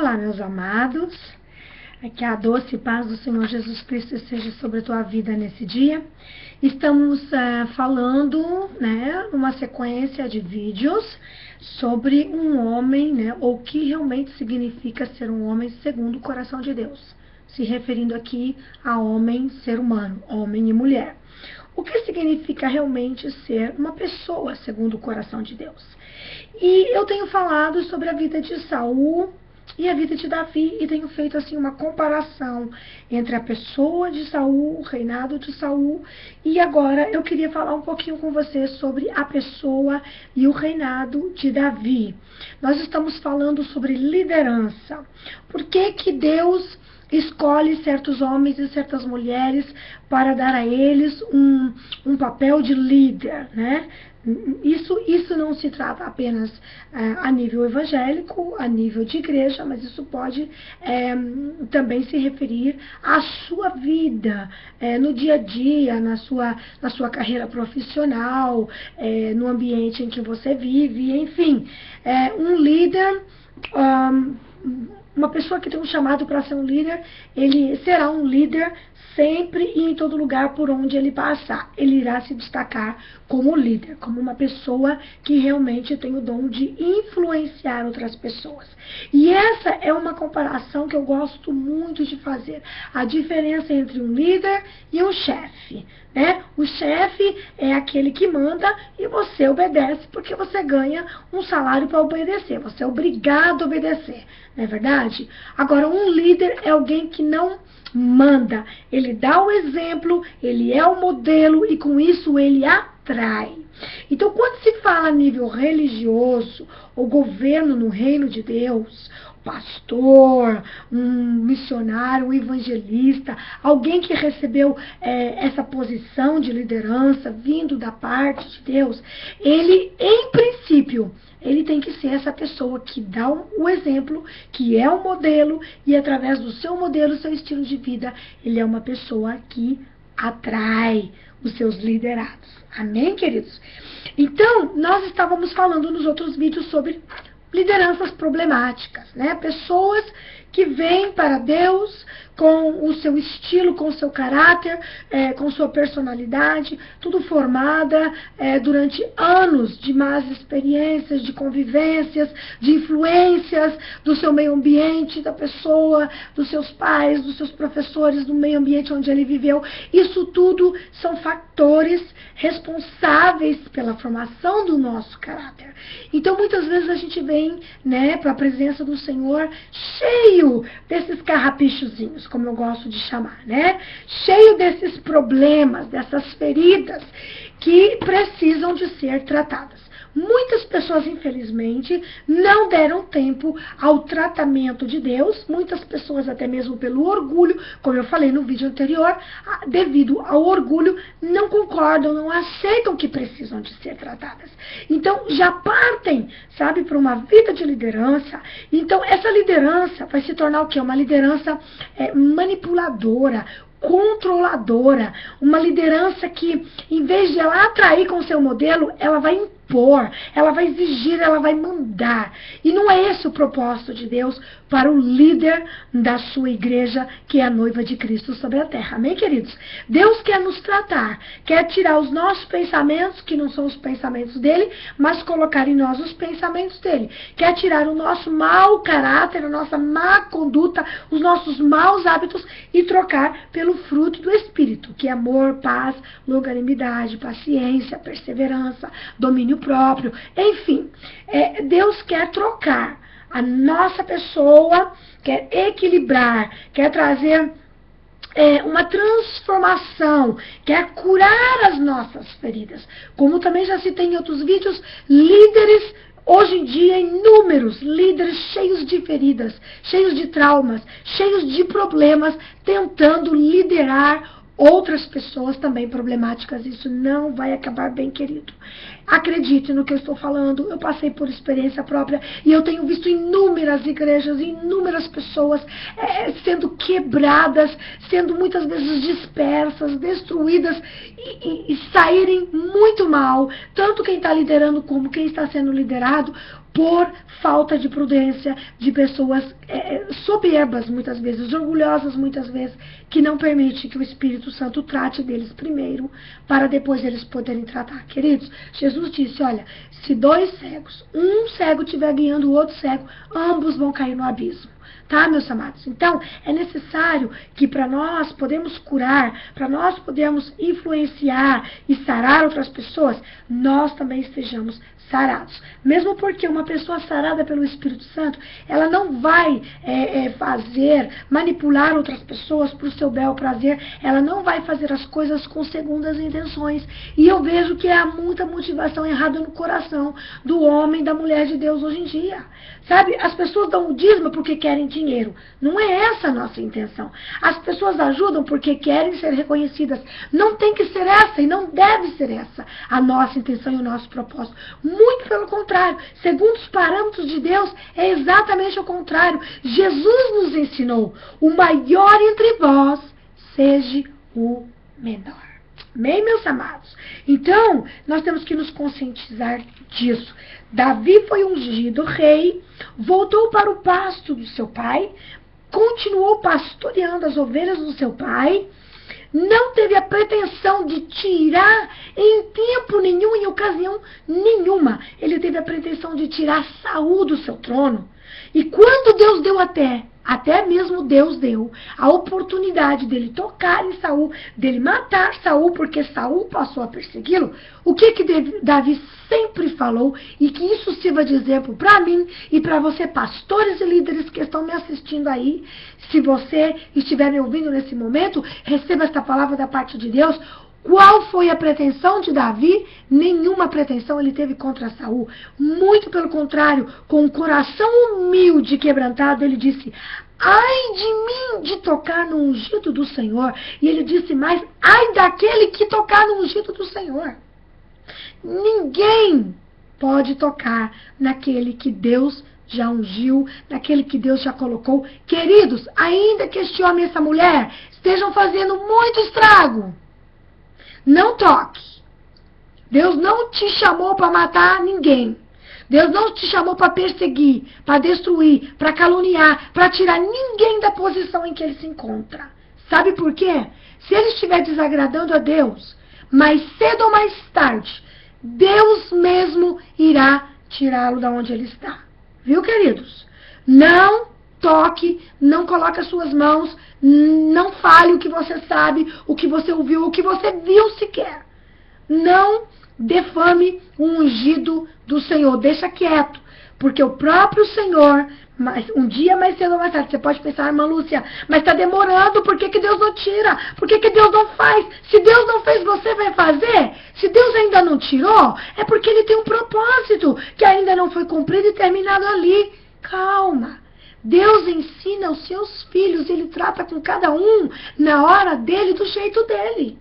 Olá, meus amados, que a doce paz do Senhor Jesus Cristo esteja sobre a tua vida nesse dia. Estamos falando, uma sequência de vídeos sobre um homem, ou o que realmente significa ser um homem segundo o coração de Deus, se referindo aqui a homem, ser humano, homem e mulher. O que significa realmente ser uma pessoa segundo o coração de Deus? E eu tenho falado sobre a vida de Saul e a vida de Davi, e tenho feito assim uma comparação entre a pessoa de Saul, o reinado de Saul, e agora eu queria falar um pouquinho com você sobre a pessoa e o reinado de Davi. Nós estamos falando sobre liderança. Por que que Deus escolhe certos homens e certas mulheres para dar a eles um papel de líder, né? Isso não se trata apenas a nível evangélico, a nível de igreja, mas isso pode também se referir à sua vida, no dia a dia, na sua carreira profissional, no ambiente em que você vive, enfim. Um líder, uma pessoa que tem um chamado para ser um líder, ele será um líder sempre e em todo lugar por onde ele passar. Ele irá se destacar como líder, como uma pessoa que realmente tem o dom de influenciar outras pessoas. E essa é uma comparação que eu gosto muito de fazer. A diferença entre um líder e um chefe, né? O chefe é aquele que manda e você obedece porque você ganha um salário para obedecer. Você é obrigado a obedecer, não é verdade? Agora, um líder é alguém que não manda, ele dá o exemplo, ele é o modelo e com isso ele atrai. Então, quando se fala a nível religioso ou governo no reino de Deus, pastor, um missionário, um evangelista, alguém que recebeu essa posição de liderança vindo da parte de Deus, ele, em princípio, ele tem que ser essa pessoa que dá o exemplo, que é o modelo, e através do seu modelo, seu estilo de vida, ele é uma pessoa que atrai os seus liderados. Amém, queridos? Então, nós estávamos falando nos outros vídeos sobre lideranças problemáticas, né? Pessoas que vêm para Deus com o seu estilo, com o seu caráter, com sua personalidade, tudo formada durante anos de más experiências, de convivências, de influências do seu meio ambiente, da pessoa, dos seus pais, dos seus professores, do meio ambiente onde ele viveu. Isso tudo são fatores responsáveis pela formação do nosso caráter. Então, muitas vezes a gente vem, para a presença do Senhor cheio desses carrapichozinhos, como eu gosto de chamar, cheio desses problemas, dessas feridas que precisam de ser tratadas. Muitas pessoas, infelizmente, não deram tempo ao tratamento de Deus. Muitas pessoas, até mesmo pelo orgulho, como eu falei no vídeo anterior, devido ao orgulho, não concordam, não aceitam que precisam de ser tratadas. Então, já partem, para uma vida de liderança. Então, essa liderança vai se tornar o quê? Uma liderança manipuladora, controladora, uma liderança que, em vez de ela atrair com o seu modelo, ela vai impor, ela vai exigir, ela vai mandar. E não é esse o propósito de Deus para o líder da sua igreja, que é a noiva de Cristo sobre a terra. Amém, queridos? Deus quer nos tratar, quer tirar os nossos pensamentos, que não são os pensamentos dele, mas colocar em nós os pensamentos dele. Quer tirar o nosso mau caráter, a nossa má conduta, os nossos maus hábitos e trocar pelo fruto do Espírito, que é amor, paz, longanimidade, paciência, perseverança, domínio próprio, enfim. Deus quer trocar a nossa pessoa, quer equilibrar, quer trazer uma transformação, quer curar as nossas feridas. Como também já citei em outros vídeos, líderes, hoje em dia, inúmeros líderes cheios de feridas, cheios de traumas, cheios de problemas, tentando liderar outras pessoas também problemáticas. Isso não vai acabar bem, querido. Acredite no que eu estou falando, eu passei por experiência própria e eu tenho visto inúmeras igrejas, inúmeras pessoas sendo quebradas, sendo muitas vezes dispersas, destruídas e saírem muito mal, tanto quem está liderando como quem está sendo liderado, por falta de prudência, de pessoas soberbas, muitas vezes, orgulhosas, muitas vezes, que não permite que o Espírito Santo trate deles primeiro, para depois eles poderem tratar. Queridos, Jesus disse, olha, se 2 cegos, um cego estiver guiando o outro cego, ambos vão cair no abismo. Tá, meus amados? Então, é necessário que para nós podermos curar, para nós podermos influenciar e sarar outras pessoas, nós também estejamos sarados. Mesmo porque uma pessoa sarada pelo Espírito Santo, ela não vai manipular outras pessoas para o seu bel prazer, ela não vai fazer as coisas com segundas intenções. E eu vejo que há muita motivação errada no coração do homem, da mulher de Deus hoje em dia. Sabe, as pessoas dão o dízimo porque querem dinheiro. Não é essa a nossa intenção. As pessoas ajudam porque querem ser reconhecidas. Não tem que ser essa e não deve ser essa a nossa intenção e o nosso propósito. Muito pelo contrário. Segundo os parâmetros de Deus, é exatamente o contrário. Jesus nos ensinou: o maior entre vós seja o menor. Amém, meus amados? Então, nós temos que nos conscientizar disso. Davi foi ungido rei, voltou para o pasto do seu pai, continuou pastoreando as ovelhas do seu pai, não teve a pretensão de tirar em tempo nenhum, em ocasião nenhuma. Ele teve a pretensão de tirar Saul do seu trono. E quando Deus deu até mesmo Deus deu a oportunidade dele tocar em Saul, dele matar Saul, porque Saul passou a persegui-lo, o que Davi sempre falou, e que isso sirva de exemplo para mim e para você, pastores e líderes que estão me assistindo aí, se você estiver me ouvindo nesse momento, receba esta palavra da parte de Deus. Qual foi a pretensão de Davi? Nenhuma pretensão ele teve contra Saul. Muito pelo contrário, com o coração humilde e quebrantado, ele disse: ai de mim de tocar no ungido do Senhor. E ele disse mais: ai daquele que tocar no ungido do Senhor. Ninguém pode tocar naquele que Deus já ungiu, naquele que Deus já colocou. Queridos, ainda que este homem e essa mulher estejam fazendo muito estrago, não toque. Deus não te chamou para matar ninguém. Deus não te chamou para perseguir, para destruir, para caluniar, para tirar ninguém da posição em que ele se encontra. Sabe por quê? Se ele estiver desagradando a Deus, mais cedo ou mais tarde, Deus mesmo irá tirá-lo da onde ele está. Viu, queridos? Não toque, não coloque as suas mãos, não fale o que você sabe, o que você ouviu, o que você viu sequer. Não defame o ungido do Senhor, deixa quieto, porque o próprio Senhor, um dia mais cedo ou mais tarde, você pode pensar: irmã Lúcia, mas está demorando, por que Deus não tira? Por que Deus não faz? Se Deus não fez, você vai fazer? Se Deus ainda não tirou, é porque Ele tem um propósito que ainda não foi cumprido e terminado ali. Calma. Deus ensina os seus filhos, Ele trata com cada um na hora dele, do jeito dele.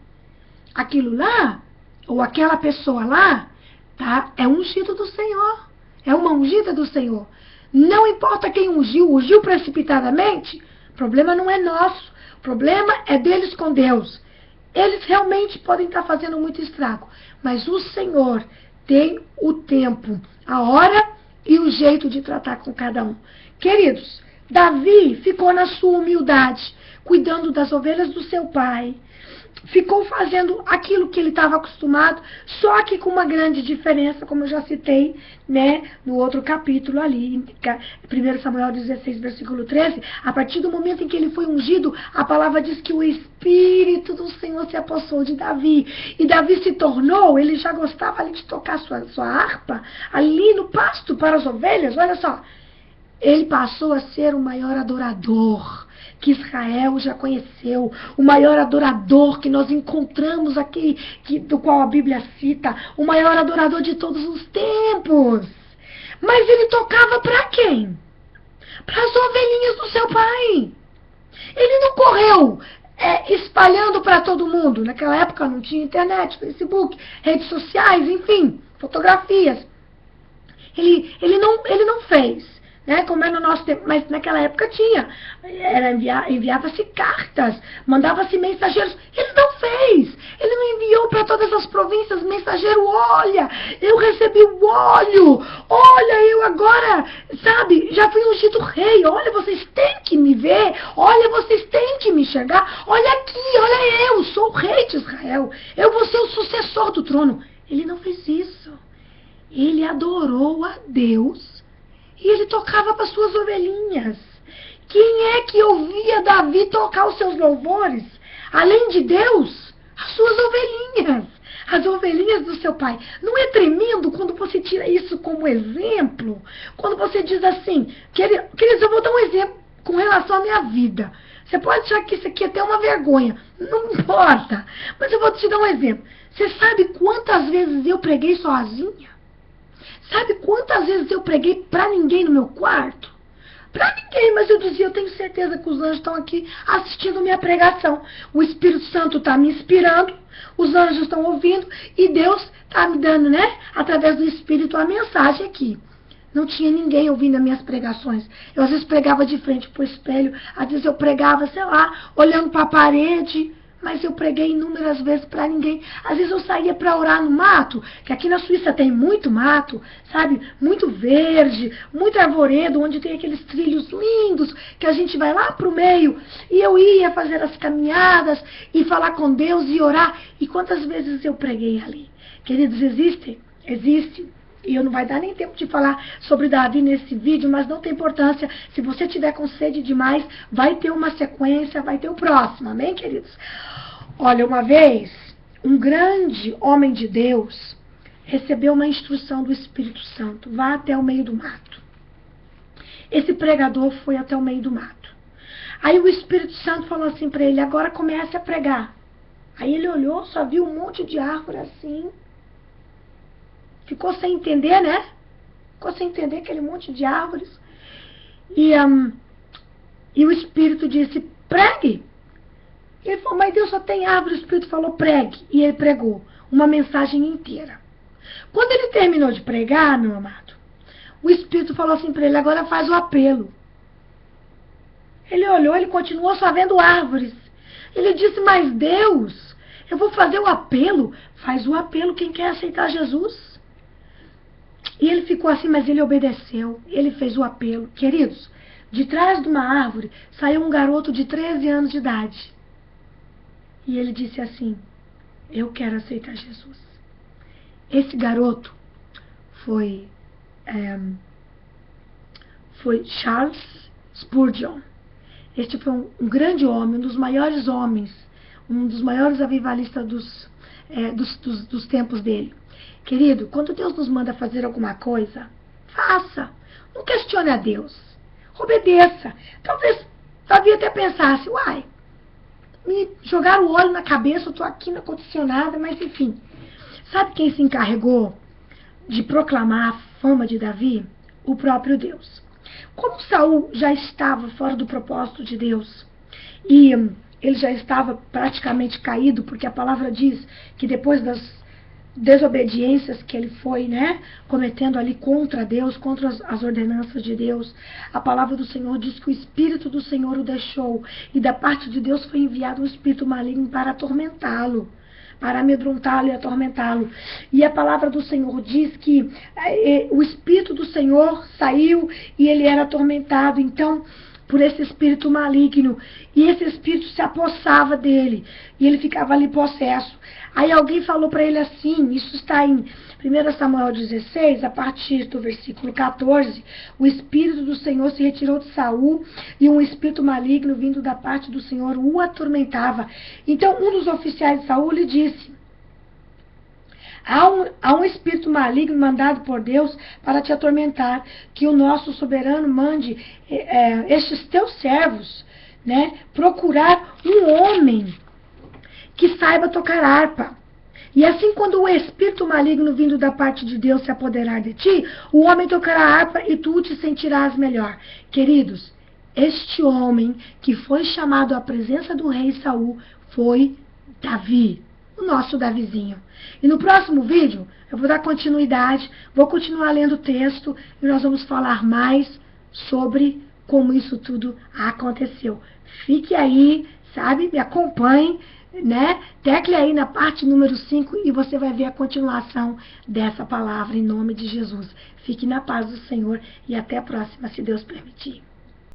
Aquilo lá, ou aquela pessoa lá, tá? É um ungido do Senhor. É uma ungida do Senhor. Não importa quem ungiu precipitadamente, o problema não é nosso. O problema é deles com Deus. Eles realmente podem estar fazendo muito estrago, mas o Senhor tem o tempo, a hora e o jeito de tratar com cada um. Queridos, Davi ficou na sua humildade, cuidando das ovelhas do seu pai. Ficou fazendo aquilo que ele estava acostumado, só que com uma grande diferença, como eu já citei, né, no outro capítulo ali, em 1 Samuel 16, versículo 13, a partir do momento em que ele foi ungido, a palavra diz que o Espírito do Senhor se apossou de Davi, e Davi se tornou, ele já gostava ali de tocar sua harpa, ali no pasto para as ovelhas, olha só, ele passou a ser o maior adorador que Israel já conheceu, o maior adorador que nós encontramos aqui, do qual a Bíblia cita, o maior adorador de todos os tempos. Mas ele tocava para quem? Para as ovelhinhas do seu pai. Ele não correu espalhando para todo mundo. Naquela época não tinha internet, Facebook, redes sociais, enfim, fotografias. Ele não fez. né? Como é no nosso tempo, mas naquela época tinha. Enviava-se cartas, mandava-se mensageiros. Ele não fez. Ele não enviou para todas as províncias mensageiro. Olha, eu recebi o óleo. Olha, eu agora, sabe, já fui ungido rei. Olha, vocês têm que me ver. Olha, vocês têm que me enxergar. Olha aqui, olha, eu sou o rei de Israel. Eu vou ser o sucessor do trono. Ele não fez isso. Ele adorou a Deus e ele tocava para suas ovelhinhas. Quem é que ouvia Davi tocar os seus louvores? Além de Deus, as suas ovelhinhas. As ovelhinhas do seu pai. Não é tremendo quando você tira isso como exemplo? Quando você diz assim, queridos, eu vou dar um exemplo com relação à minha vida. Você pode achar que isso aqui é até uma vergonha. Não importa. Mas eu vou te dar um exemplo. Você sabe quantas vezes eu preguei sozinha? Sabe quantas vezes eu preguei pra ninguém no meu quarto? Pra ninguém, mas eu dizia, eu tenho certeza que os anjos estão aqui assistindo minha pregação. O Espírito Santo está me inspirando, os anjos estão ouvindo e Deus está me dando, né, através do Espírito, a mensagem aqui. Não tinha ninguém ouvindo as minhas pregações. Eu às vezes pregava de frente pro espelho, às vezes eu pregava, sei lá, olhando para a parede. Mas eu preguei inúmeras vezes para ninguém. Às vezes eu saía para orar no mato, que aqui na Suíça tem muito mato, sabe? Muito verde, muito arvoredo, onde tem aqueles trilhos lindos, que a gente vai lá pro meio. E eu ia fazer as caminhadas e falar com Deus e orar. E quantas vezes eu preguei ali? Queridos, existe. E eu não vai dar nem tempo de falar sobre Davi nesse vídeo, mas não tem importância. Se você tiver com sede demais, vai ter uma sequência, vai ter o próximo. Amém, queridos? Olha, uma vez, um grande homem de Deus recebeu uma instrução do Espírito Santo. Vá até o meio do mato. Esse pregador foi até o meio do mato. Aí o Espírito Santo falou assim para ele, agora comece a pregar. Aí ele olhou, só viu um monte de árvore assim. Ficou sem entender, né? Ficou sem entender aquele monte de árvores. E o Espírito disse, pregue. Ele falou, mas Deus só tem árvore. O Espírito falou, pregue. E ele pregou uma mensagem inteira. Quando ele terminou de pregar, meu amado, o Espírito falou assim para ele, agora faz o apelo. Ele olhou, ele continuou só vendo árvores. Ele disse, mas Deus, eu vou fazer o apelo. Faz o apelo quem quer aceitar Jesus. E ele ficou assim, mas ele obedeceu. Ele fez o apelo. Queridos, de trás de uma árvore saiu um garoto de 13 anos de idade. E ele disse assim, eu quero aceitar Jesus. Esse garoto foi Charles Spurgeon. Este foi um grande homem, um dos maiores homens, um dos maiores avivalistas dos tempos dele. Querido, quando Deus nos manda fazer alguma coisa, faça. Não questione a Deus. Obedeça. Talvez Davi até pensasse, uai, me jogaram o óleo na cabeça, eu estou aqui na condicionada, mas enfim. Sabe quem se encarregou de proclamar a fama de Davi? O próprio Deus. Como Saul já estava fora do propósito de Deus, e ele já estava praticamente caído, porque a palavra diz que depois das desobediências que ele foi, né, cometendo ali contra Deus, contra as ordenanças de Deus, a palavra do Senhor diz que o Espírito do Senhor o deixou, e da parte de Deus foi enviado um espírito maligno para atormentá-lo, para amedrontá-lo e atormentá-lo. E a palavra do Senhor diz que o Espírito do Senhor saiu e ele era atormentado, então, por esse espírito maligno, e esse espírito se apossava dele, e ele ficava ali possesso. Aí alguém falou para ele assim, isso está em 1 Samuel 16, a partir do versículo 14, o Espírito do Senhor se retirou de Saul, e um espírito maligno vindo da parte do Senhor o atormentava. Então um dos oficiais de Saul lhe disse, há um espírito maligno mandado por Deus para te atormentar, que o nosso soberano mande estes teus servos, né, procurar um homem que saiba tocar harpa. E assim, quando o espírito maligno vindo da parte de Deus se apoderar de ti, o homem tocará harpa e tu te sentirás melhor. Queridos, este homem que foi chamado à presença do rei Saul foi Davi, o nosso Davizinho. E no próximo vídeo eu vou dar continuidade, vou continuar lendo o texto e nós vamos falar mais sobre como isso tudo aconteceu. Fique aí, sabe? Me acompanhe, né? Tecle aí na parte número 5 e você vai ver a continuação dessa palavra em nome de Jesus. Fique na paz do Senhor e até a próxima, se Deus permitir.